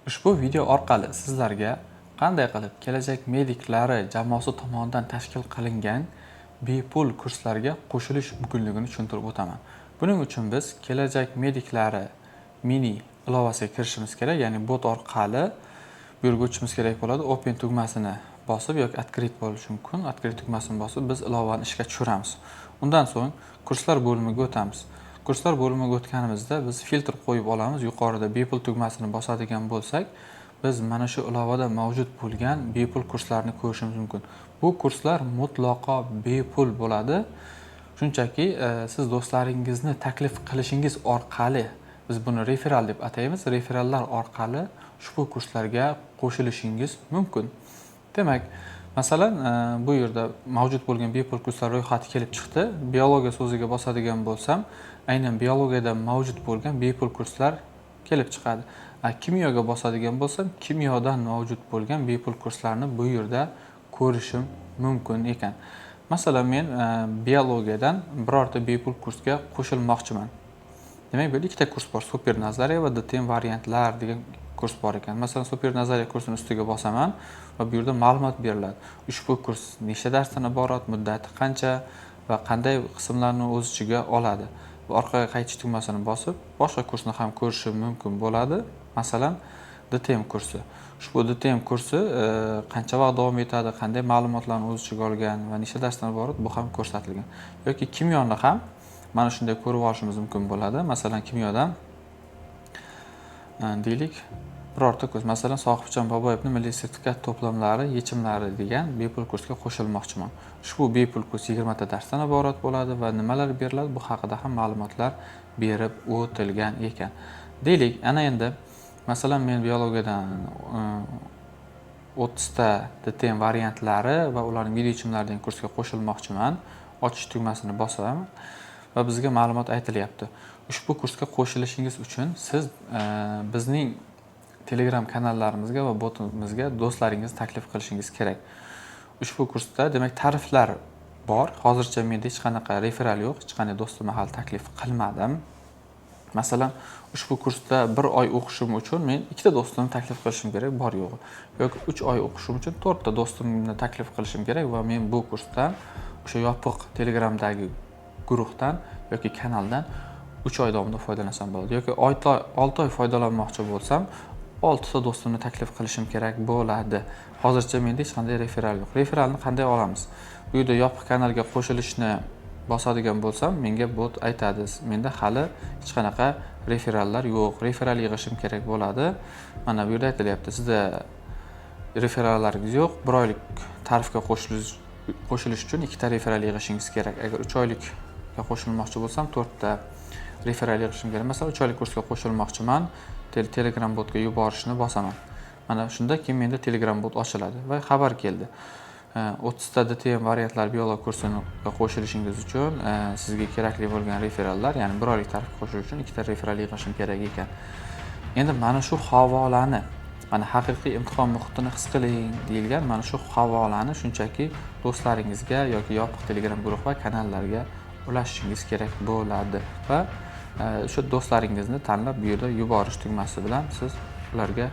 Ushbu video orqali sizlarga qanday qilib kelajak mediklari jamoasi tomonidan tashkil qilingan bepul kurslarga qo'shilish mumkinligini tushuntirib o'taman. Buning uchun biz kelajak mediklari mini ilovasiga kirishimiz kerak, ya'ni bot orqali bu yerga o'tishimiz kerak bo'ladi. Open tugmasini bosib yoki открыть bo'lishi mumkin. Открыть tugmasini bosib biz ilovani ishga tushiramiz. Undan so'ng kurslar bo'limiga o'tamiz. Kurslar bo'limiga o'tganimizda biz filtr qo'yib olamiz. Yuqorida bepul tugmasini bosadigan bo'lsak, biz mana shu ilovada mavjud bo'lgan bepul kurslarni ko'rishimiz mumkin. Bu kurslar mutlaqo bepul bo'ladi. Shunchaki siz do'stlaringizni taklif qilishingiz orqali, biz buni referal deb ataymiz, referallar orqali ushbu kurslarga qo'shilishingiz mumkin. Demak, masalan, bu yerda mavjud bo'lgan bepul kurslar ro'yxati kelib chiqdi. Biologiya so'ziga bosadigan bo'lsam, aynan biologiyada mavjud bo'lgan bepul kurslar kelib chiqadi. Kimyoga bosadigan bo'lsam, kimyodan mavjud bo'lgan bepul kurslarni bu yerda ko'rishim mumkin ekan. Masalan, men biologiyadan birorta bepul kursga qo'shilmoqchiman. Demak, bu ikkita kurs bor: super nazariya va DTM variantlar degan kurs bor ekan. Masalan, super nazariya kursining ustiga bosaman va bu yerda ma'lumot beriladi. Ushbu kurs nechta darsdan iborat, muddati qancha va qanday qismlarni o'z ichiga oladi. Orqaga qaytish tugmasini bosib, boshqa kursni ham ko'rishim mumkin bo'ladi. Masalan, DTM kursi. Ushbu DTM kursi qancha vaqt davom etadi, qanday ma'lumotlarni o'z ichiga olgan va nechta darsdan iborat, bu ham ko'rsatilgan. Yoki kimyoni ham mana shunday ko'rib olishimiz mumkin bo'ladi. Masalan, kimyodan deylik, birorta kurs, masalan, Sohibjon Boboyevning milliy sertifikat to'plamlari, yechimlari degan bepul kursga qo'shilmoqchiman. Ushbu bepul kurs 20 ta darsdan iborat bo'ladi va nimalar beriladi, bu haqida ham ma'lumotlar berib o'tilgan ekan. Deylik, ana endi masalan, men biologiyadan 30 ta DTM variantlari va ularning video yechimlari degan kursga qo'shilmoqchiman. Ochish tugmasini bosaman va bizga ma'lumot aytilyapti. Ushbu kursga qo'shilishingiz uchun siz bizning Telegram kanallarimizga va botimizga do'stlaringizni taklif qilishingiz kerak. Ushbu kursda demak tariflar bor. Hozircha menda hech qanaqa referal yo'q, hech qanday do'stimga hali taklif qilmadim. Masalan, ushbu kursda 1 oy o'qishim uchun men 2 ta do'stimni taklif qilishim kerak, bor yo'g'i. Yoki 3 oy o'qishim uchun 4 ta do'stimni taklif qilishim kerak va men bu kursdan o'sha yopiq Telegramdagi guruhdan yoki kanaldan 3 oy davomida foydalansam bo'ladi. Yoki 6 oy foydalanmoqchi bo'lsam, 6 ta do'stimni taklif qilishim kerak bo'ladi. Hozircha menda hech qanday referal yo'q. Referalni qanday olamiz? Bu yerda yopiq kanalga qo'shilishni bosadigan bo'lsam, menga bot aytadi, menda hali hech qanaqa referallar yo'q. Referal yig'ishim kerak bo'ladi. Mana bu yerda aytilyapti, sizda referallaringiz yo'q. 1 oylik tarifga qo'shilish uchun 2 ta referal yig'ishingiz kerak. Agar 3 oylikga qo'shilmoqchi bo'lsam, 4 ta referal yig'ishim kerak. Masalan, 3 oylik kursga qo'shilmoqchiman. Telegram botga yuborishni bosaman. Mana shunda keyin menda Telegram bot ochiladi va xabar keldi. 30 ta DTM variantlar biolog kursiga qo'shilishingiz uchun sizga kerakli bo'lgan referallar, ya'ni 1 oylik tarifga qo'shilish uchun 2 ta referal yig'ishim kerak ekan. Endi mana shu havolani, mana haqiqiy imtihon muhitini his qiling deyilgan mana shu havolani shunchaki do'stlaringizga yoki yopiq Telegram guruh va kanallarga ulashishingiz kerak bo'ladi va o'sha do'stlaringizni tanlab bu yerda yuborish tugmasi bilan siz ularga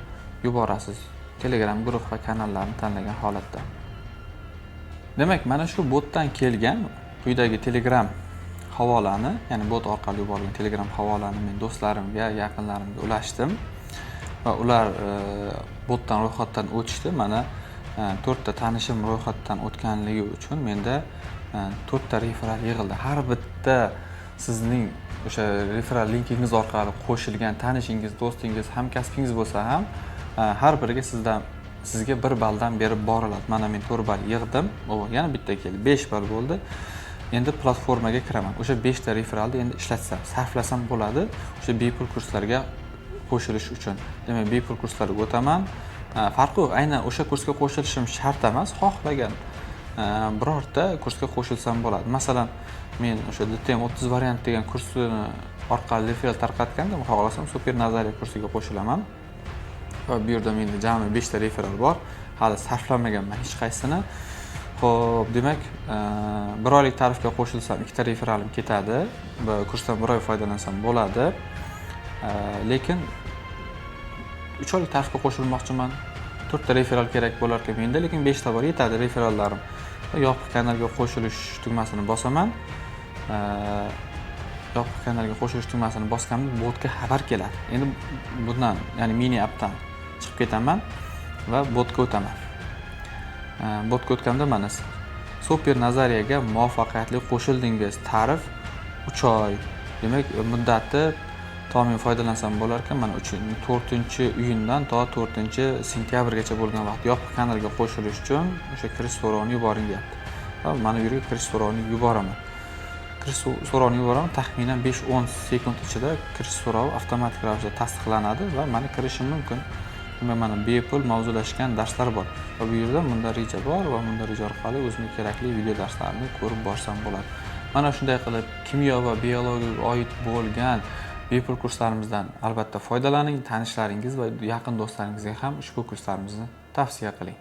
yuborasiz. Telegram guruh va kanallarni tanlagan holatda. Demak, mana shu botdan kelgan quyidagi Telegram havolani, ya'ni bot orqali yuborilgan Telegram havolani men do'stlarimga, yaqinlarimga ulashdim va ular botdan ro'yxatdan o'tishdi. Mana 4 ta tanishim ro'yxatdan o'tganligi uchun menda 4 ta referal yig'ildi. Har bitta sizning o'sha referal linkingiz orqali qo'shilgan tanishingiz, do'stingiz, hamkasbingiz bo'lsa ham har biriga sizga 1 balldan berib boriladi. Mana men 4 ball yig'dim. Yana bitta keldi. 5 ball bo'ldi. Endi platformaga kiraman. O'sha 5 ta referalni endi ishlatsam, sarflasam bo'ladi. O'sha bepul kurslarga qo'shilish uchun. Demak, bepul kurslarga o'taman. Farqi yo'q. Aynan o'sha kursga qo'shilishim shart emas. Xohlagan birorta kursga qo'shilsam bo'ladi. Masalan, men o'sha DTM 30 variant degan kursni orqali referal tarqatganda, xohlasam super nazariya kursiga qo'shilaman. Va bu yerda menda jami 5 ta referal bor. Hali sarflamaganman hech qaysini. Xo'p, demak, 1 oylik tarifga qo'shilsam 2 ta referalim ketadi va kursdan 1 oy foydalansam bo'ladi. Lekin 3 oylik tarifga qo'shilmoqchiman. 4 ta referal kerak bo'lar ekan menda, lekin 5 ta bor, yetadi referallarim. Yopiq kanalga qo'shilish tugmasini bosaman. Yopiq kanalga qo'shilish tugmasini bosganimda botga xabar keladi. Endi bundan, ya'ni mini appdan chiqib ketaman va botga o'taman. Botga o'tganda mana super nazariyaga muvaffaqiyatli qo'shildingiz. Tarif 3 oy. Demak, muddati to'g'ri foydalansam bo'lar ekan. Mana 4-iyundan to 4-sentyabrgacha bo'lgan vaqt yopiq kanalga qo'shilish uchun o'sha kirish so'rovini yuboring deyapti. Va mana bu yerga kirish so'rovini yuboraman. Kirish so'rovini yuboraman. Taxminan 5-10 sekund ichida kirish so'rovi avtomatik ravishda tasdiqlanadi va meni kirishim mumkin. Mana bepul mavzulashgan darslar bor. Va bu yerda bunda reja bor va bunda reja orqali o'zimga kerakli video darslarni ko'rib borsam bo'ladi. Mana shunday qilib kimyo va biologiyaga oid bo'lgan bepul kurslarimizdan albatta foydalaning. Tanishlaringiz va yaqin do'stlaringizga ham ushbu kurslarimizni tavsiya qiling.